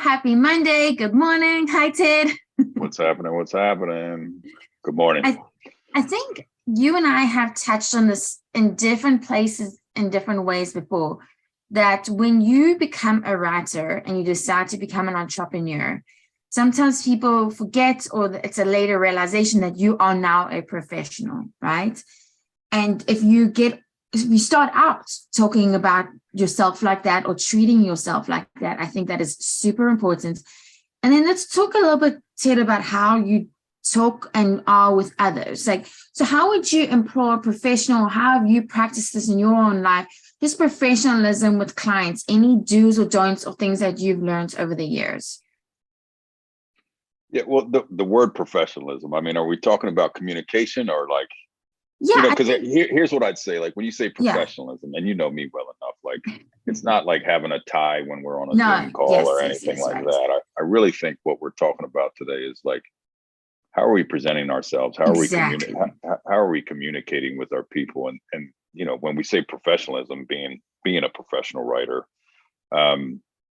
Happy Monday. Good morning. Hi, Ted. What's happening? What's happening? Good morning. I think you and I have touched on this in different places, in different ways before, that when you become a writer and you decide to become an entrepreneur, sometimes people forget, or it's a later realization that you are now a professional, right? And if you start out talking about yourself like that or treating yourself like that, I think that is super important. And then let's talk a little bit, Ted, about how you talk and are with others. So how would you employ a professional? How have you practiced this in your own life? This professionalism with clients, any do's or don'ts or things that you've learned over the years? Yeah, well, the word professionalism, I mean, are we talking about communication or like, yeah, because here's what I'd say, like when you say professionalism, and you know me well enough, like it's not like having a tie when we're on a Zoom call or anything like that. I really think what we're talking about today is like, how are we presenting ourselves? How are we communicating with our people? And when we say professionalism, being a professional writer,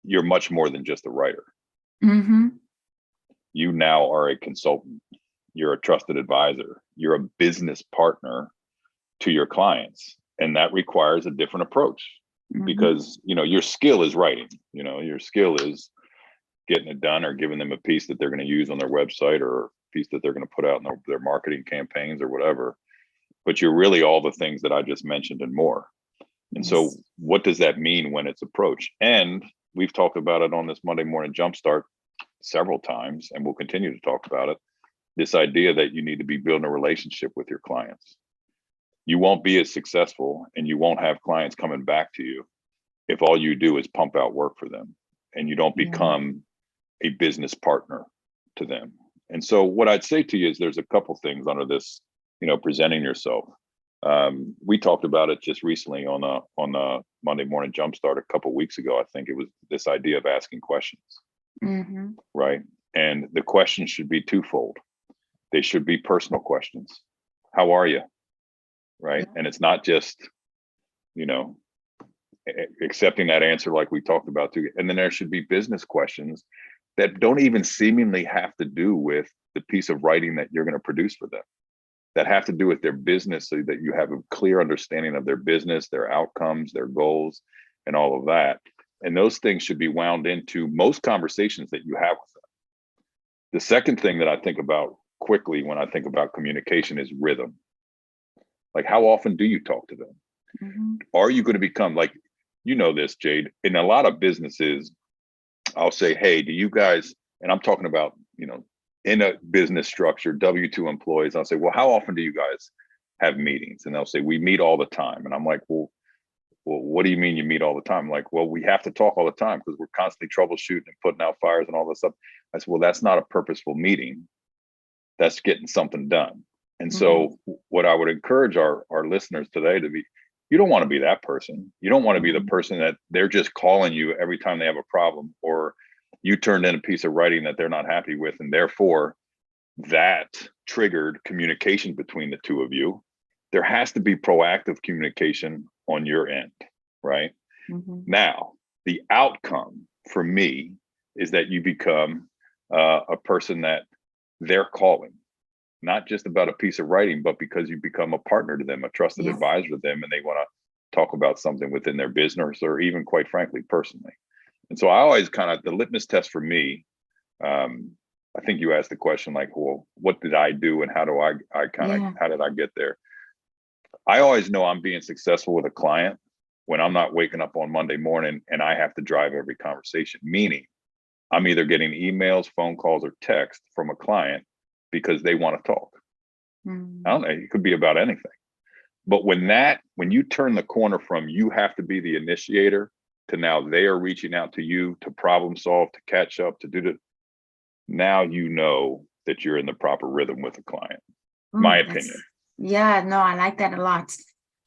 you're much more than just a writer. Mm-hmm. You now are a consultant. You're a trusted advisor. You're a business partner to your clients. And that requires a different approach because, your skill is writing, your skill is getting it done or giving them a piece that they're going to use on their website or a piece that they're going to put out in their marketing campaigns or whatever. But you're really all the things that I just mentioned and more. And so what does that mean when it's approached? And we've talked about it on this Monday Morning Jumpstart several times, and we'll continue to talk about it. This idea that you need to be building a relationship with your clients. You won't be as successful and you won't have clients coming back to you if all you do is pump out work for them and you don't become a business partner to them. And so what I'd say to you is there's a couple things under this, presenting yourself. We talked about it just recently on a Monday Morning Jumpstart a couple of weeks ago. I think it was this idea of asking questions, right? And the questions should be twofold. They should be personal questions. How are you? Right. And it's not just, accepting that answer like we talked about too. And then there should be business questions that don't even seemingly have to do with the piece of writing that you're going to produce for them, that have to do with their business so that you have a clear understanding of their business, their outcomes, their goals, and all of that. And those things should be wound into most conversations that you have with them. The second thing that I think about quickly when I think about communication is rhythm. Like, how often do you talk to them? Are you going to become like, this, Jade, in a lot of businesses, I'll say, hey, do you guys, and I'm talking about, in a business structure, W-2 employees, I'll say, well, how often do you guys have meetings? And they'll say, we meet all the time. And I'm like, well, what do you mean you meet all the time? I'm like, well, we have to talk all the time because we're constantly troubleshooting and putting out fires and all this stuff. I said, well, that's not a purposeful meeting. That's getting something done. And so what I would encourage our listeners today to be, you don't want to be that person. You don't want to be the person that they're just calling you every time they have a problem, or you turned in a piece of writing that they're not happy with. And therefore that triggered communication between the two of you. There has to be proactive communication on your end, right? Now, the outcome for me is that you become a person that they're calling, not just about a piece of writing, but because you become a partner to them, a trusted advisor to them, and they want to talk about something within their business or even, quite frankly, personally. And so I always the litmus test for me, I think you asked the question like, well, what did I do and how did I get there? I always know I'm being successful with a client when I'm not waking up on Monday morning and I have to drive every conversation, meaning I'm either getting emails, phone calls, or text from a client because they want to talk. I don't know, it could be about anything. But when you turn the corner from you have to be the initiator to now they are reaching out to you to problem solve, to catch up, to do the, now you know that you're in the proper rhythm with the client. My opinion. Yeah, no, I like that a lot.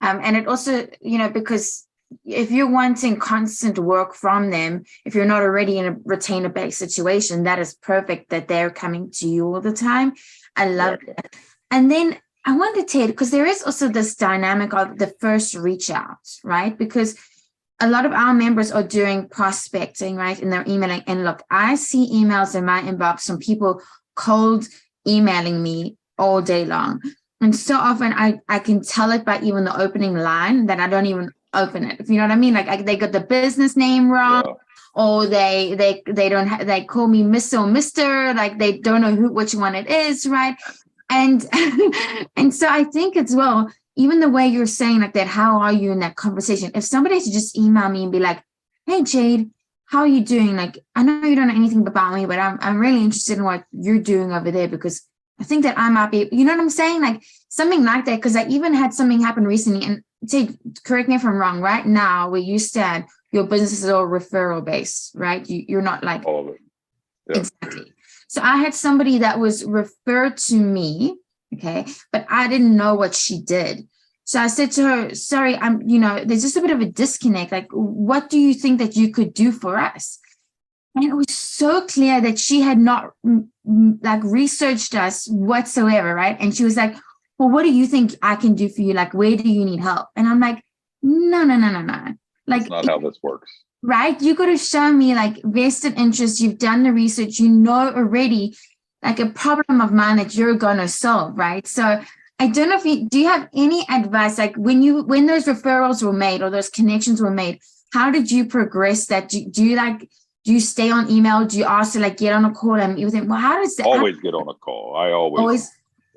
And it also, because if you're wanting constant work from them, if you're not already in a retainer-based situation, that is perfect that they're coming to you all the time. I love it. And then I wonder, Ted, because there is also this dynamic of the first reach out, right? Because a lot of our members are doing prospecting, right? And they're emailing. And look, I see emails in my inbox from people cold emailing me all day long. And so often I can tell it by even the opening line that I don't even open it. If you know what I mean? Like they got the business name wrong, or they don't they call me Mr. or Mr. Like they don't know which one it is, right? And and so I think as well, even the way you're saying like that, how are you in that conversation? If somebody has to just email me and be like, hey, Jade, how are you doing? Like, I know you don't know anything about me, but I'm really interested in what you're doing over there, because I think that I might be, you know what I'm saying? Like something like that. Because I even had something happen recently, and Jade, correct me if I'm wrong, right now where you stand, your business is all referral based, right? You're not like all of it. Yeah. Exactly. So I had somebody that was referred to me, okay, but I didn't know what she did. So I said to her, sorry, there's just a bit of a disconnect. Like, what do you think that you could do for us? And it was so clear that she had not like researched us whatsoever, right? And she was like, well, what do you think I can do for you? Like, where do you need help? And I'm like, no. Like, that's not how this works. Right? You got to show me like vested interest. You've done the research, you know already like a problem of mine that you're going to solve, right? So I don't know if do you have any advice, like when those referrals were made or those connections were made, how did you progress that? Do you stay on email? Do you also like get on a call and you think, well, how does that always get on a call? I always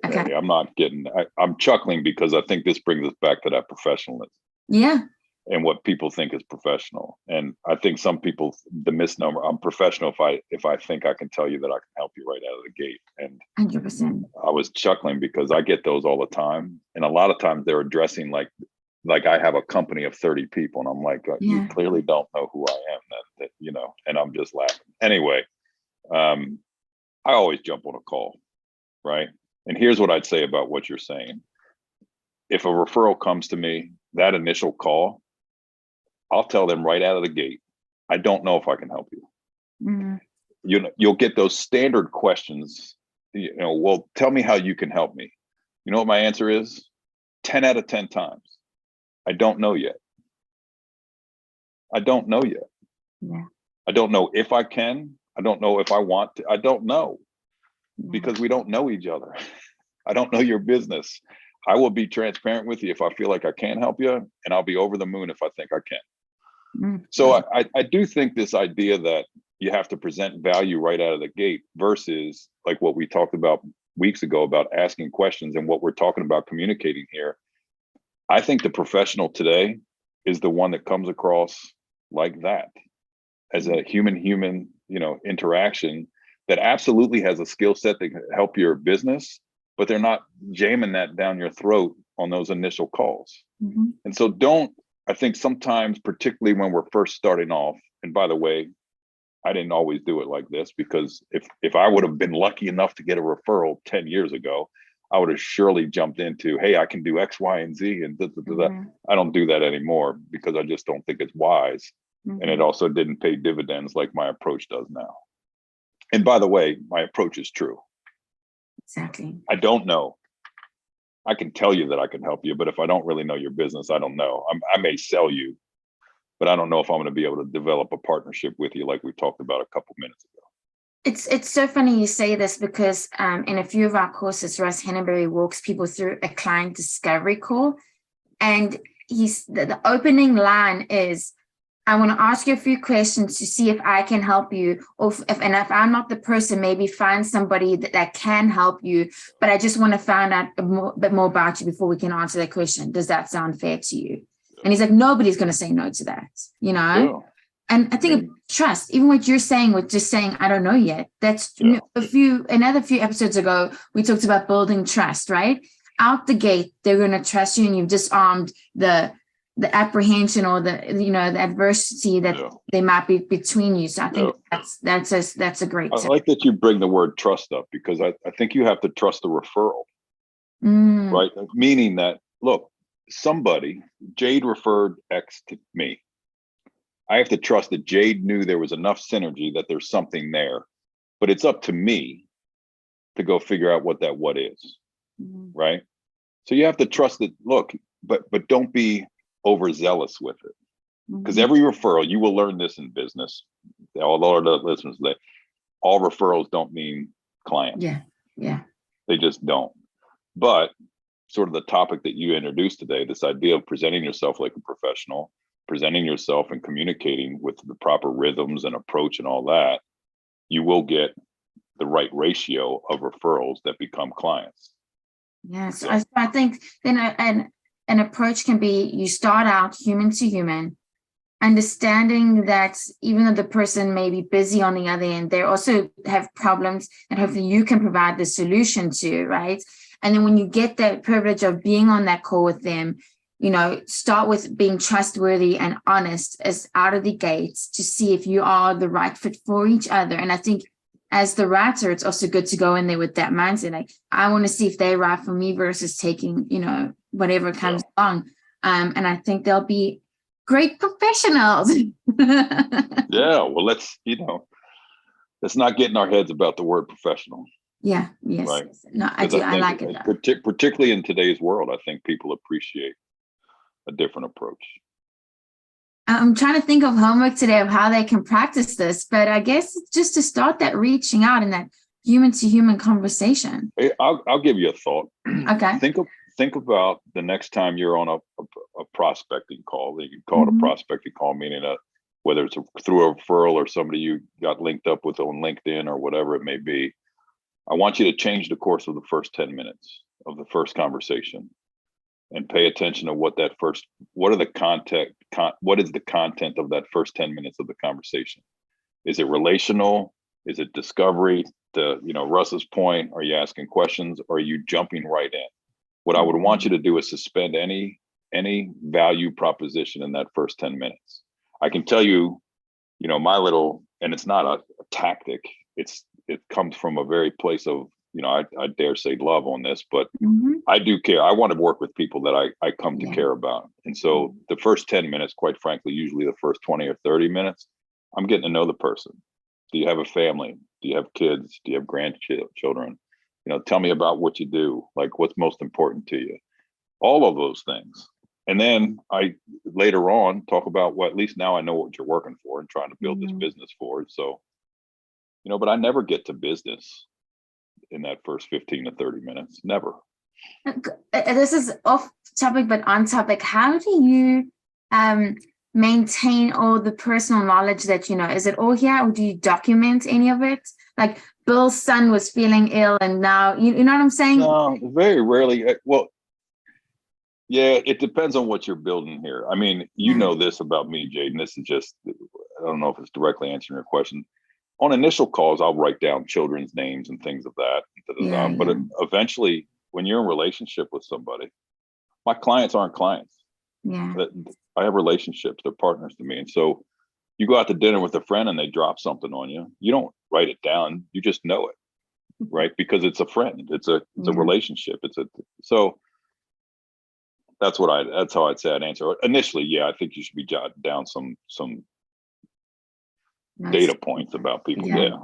okay. Hey, I'm chuckling because I think this brings us back to that professionalism. Yeah. And what people think is professional. And I think some people, the misnomer, I'm professional if I think I can tell you that I can help you right out of the gate. And 100%. I was chuckling because I get those all the time. And a lot of times they're addressing like I have a company of 30 people and I'm like, you clearly don't know who I am, that and I'm just laughing. Anyway, I always jump on a call, right? And here's what I'd say about what you're saying. If a referral comes to me, that initial call, I'll tell them right out of the gate, I don't know if I can help you. Mm-hmm. You'll get those standard questions, well, tell me how you can help me. You know what my answer is? 10 out of 10 times. I don't know yet. I don't know yet. Yeah. I don't know if I can. I don't know if I want to. I don't know because we don't know each other. I don't know your business. I will be transparent with you if I feel like I can help you, and I'll be over the moon if I think I can. Mm-hmm. So I do think this idea that you have to present value right out of the gate versus like what we talked about weeks ago about asking questions and what we're talking about communicating here. I think the professional today is the one that comes across like that as a human, interaction that absolutely has a skill set that can help your business, but they're not jamming that down your throat on those initial calls. Mm-hmm. And so I think sometimes, particularly when we're first starting off, and by the way, I didn't always do it like this, because if I would have been lucky enough to get a referral 10 years ago, I would have surely jumped into, hey, I can do X, Y, and Z. And mm-hmm. I don't do that anymore because I just don't think it's wise. Mm-hmm. And it also didn't pay dividends like my approach does now. And by the way, my approach is true. Exactly. I don't know. I can tell you that I can help you, but if I don't really know your business, I don't know. I may sell you, but I don't know if I'm going to be able to develop a partnership with you like we talked about a couple minutes ago. It's so funny you say this because in a few of our courses, Russ Henneberry walks people through a client discovery call. And the opening line is, I want to ask you a few questions to see if I can help you, or if I'm not the person, maybe find somebody that can help you, but I just want to find out a bit more about you before we can answer that question. Does that sound fair to you? And he's like, nobody's going to say no to that, Yeah. And I think trust, even what you're saying with just saying, I don't know yet, that's another few episodes ago, we talked about building trust, right? Out the gate, they're going to trust you, and you've disarmed the apprehension or the adversity that they might be between you. So I think that's a great tip. I like that you bring the word trust up, because I think you have to trust the referral, right? Meaning that, look, Jade referred X to me. I have to trust that Jade knew there was enough synergy that there's something there, but it's up to me to go figure out what is, right? So you have to trust that, look, but don't be overzealous with it. Because every referral, you will learn this in business. Although the listeners, all referrals don't mean clients. Yeah. They just don't. But sort of the topic that you introduced today, this idea of presenting yourself like a professional, presenting yourself and communicating with the proper rhythms and approach and all that, you will get the right ratio of referrals that become clients. Yes, so I think then an approach can be, you start out human to human, understanding that even though the person may be busy on the other end, they also have problems and hopefully you can provide the solution to, right? And then when you get that privilege of being on that call with them, start with being trustworthy and honest as out of the gates to see if you are the right fit for each other. And I think as the writer, it's also good to go in there with that mindset. Like, I want to see if they're right for me versus taking, whatever comes along. And I think they'll be great professionals. Yeah. Well, let's not get in our heads about the word professional. Yeah. Yes. Right. Yes. No, I do. I like it. Particularly in today's world, I think people appreciate a different approach. I'm trying to think of homework today of how they can practice this, but I guess it's just to start that reaching out and that human to human conversation. Hey, I'll give you a thought. Okay. Think about the next time you're on a prospecting call. You can call it a prospecting call, meaning whether it's through a referral or somebody you got linked up with on LinkedIn or whatever it may be. I want you to change the course of the first 10 minutes of the first conversation and pay attention to what is the content of that first 10 minutes of the conversation. Is it relational? Is it discovery? To Russ's point, are you asking questions or are you jumping right in? What I would want you to do is suspend any value proposition in that first 10 minutes. I can tell you, and it's not a tactic. It comes from a very place of, I dare say love on this, but I do care. I want to work with people that I come to care about. And so the first 10 minutes, quite frankly, usually the first 20 or 30 minutes, I'm getting to know the person. Do you have a family? Do you have kids? Do you have grandchildren? Tell me about what you do, like what's most important to you, all of those things. And then I later on talk about, well, at least now I know what you're working for and trying to build this business for. So, but I never get to business in that first 15 to 30 minutes. Never. This is off topic, but on topic. How do you maintain all the personal knowledge that is it all here, or do you document any of it? Like Bill's son was feeling ill and now you know what I'm saying? No, very rarely. Well, yeah, it depends on what you're building here. I mean, know this about me, Jade, and this is just, I don't know if it's directly answering your question. On initial calls, I'll write down children's names and things of that. But eventually, when you're in relationship with somebody, my clients aren't clients. Yeah. I have relationships. They're partners to me. And so you go out to dinner with a friend and they drop something on you. You don't write it down. You just know it, right? Because it's a friend. It's a relationship. So that's how I'd say I'd answer. Initially, yeah, I think you should be jotting down some data points about people. Yeah.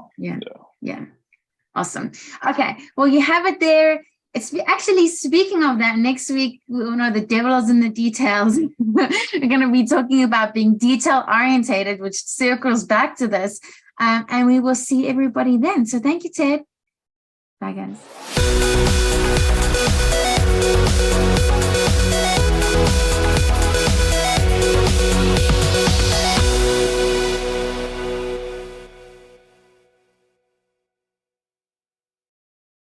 Awesome. Okay. Well, you have it there. It's actually, speaking of that, next week, we'll know the devil is in the details. We're going to be talking about being detail orientated, which circles back to this. And we will see everybody then. So thank you, Ted. Bye, guys.